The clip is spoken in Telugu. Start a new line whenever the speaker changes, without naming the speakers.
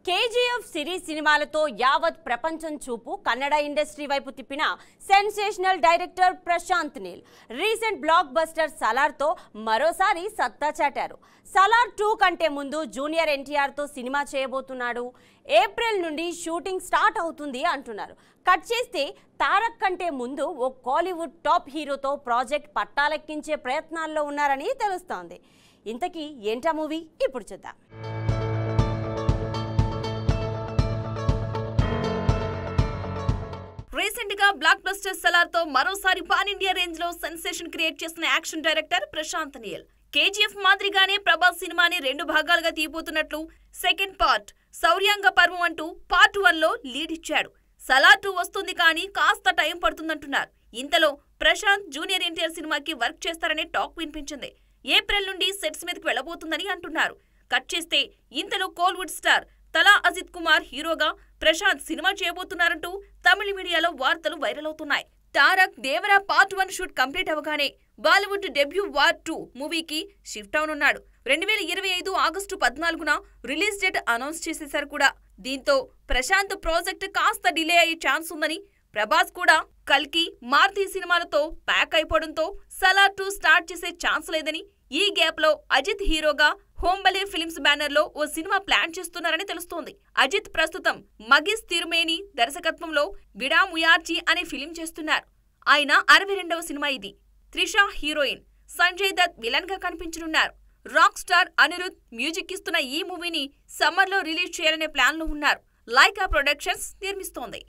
కేజీఎఫ్ సిరీస్ సినిమాలతో యావత్ ప్రపంచం చూపు కన్నడ ఇండస్ట్రీ వైపు తిప్పిన sensational director Prashanth Neel recent blockbuster సలార్తో మరోసారి సత్తా చాటారు. సలార్ 2 కంటే ముందు జూనియర్ ఎన్టీఆర్తో సినిమా చేయబోతున్నాడు. ఏప్రిల్ నుండి షూటింగ్ స్టార్ట్ అవుతుంది అంటున్నారు. కట్ చేస్తే తారక్ కంటే ముందు ఓ కాలీవుడ్ టాప్ హీరోతో ప్రాజెక్ట్ పట్టాలెక్కించే ప్రయత్నాల్లో ఉన్నారని తెలుస్తోంది. ఇంతకీ ఏంటా మూవీ ఇప్పుడు చూద్దాం.
రీసెంట్ గా బ్లాక్ బస్టర్ సలార్ తో మరోసారి పాన్ ఇండియా రేంజ్ లో సెన్సేషన్ క్రియేట్ చేసిన action director Prashanth Neel KGF మాదిరిగానే ప్రభాస్ సినిమాని 2 భాగాలుగా తీయబోతున్నట్లు సెకండ్ పార్ట్ శౌర్యాంగ పర్వం అంటూ పార్ట్ 1 లో లీడ్ ఇచ్చాడు. సలార్ 2 వస్తుంది కానీ కాస్త టైం పడుతుందంటున్నారు. ఇంతలో ప్రశాంత్ జూనియర్ ఎన్టీఆర్ సినిమాకి వర్క్ చేస్తారనే టాక్ వినిపించింది. ఏప్రిల్ నుండి సెట్స్ మీదకి వెళ్లబోతుందని అంటున్నారు. కట్ చేస్తే ఇంతలో కోలీవుడ్ స్టార్ తలా అజిత్ కుమార్ హీరోగా ప్రశాంత్ సినిమా చేయబోతున్నారంటూ తమిళ మీడియాలో వార్తలు వైరల్ అవుతున్నాయి. Tarak Devara part 1 shoot complete అవగానే బాలీవుడ్ డెబ్యూ వార్ 2 మూవీకి షిఫ్ట్ అవనున్నాడు. 2025 ఆగస్టు 14న రిలీజ్ డేట్ అనౌన్స్ చేసేశారు కూడా. దీంతో ప్రశాంత్ ప్రాజెక్ట్ కాస్త డిలే అయ్యే ఛాన్స్ ఉందని, ప్రభాస్ కూడా కల్కి మారుతి సినిమాలతో ప్యాక్ అయిపోవడంతో సలార్ 2 స్టార్ట్ చేసే ఛాన్స్ లేదని, ఈ గ్యాప్ లో అజిత్ హీరోగా హోంబలే ఫిల్మ్స్ బ్యానర్ లో ఓ సినిమా ప్లాన్ చేస్తున్నారని తెలుస్తోంది. అజిత్ ప్రస్తుతం మగిస్ తిరుమేని దర్శకత్వంలో విడాముయార్జీ అనే ఫిలిం చేస్తున్నారు. ఆయన 62వ సినిమా ఇది. త్రిష హీరోయిన్, సంజయ్ దత్ విలన్ గా కనిపించనున్నారు. రాక్ స్టార్ అనిరుద్ మ్యూజిక్ ఇస్తున్న ఈ మూవీని సమ్మర్ లో రిలీజ్ చేయాలనే ప్లాన్ లో ఉన్నారు. Lyca productions నిర్మిస్తోంది.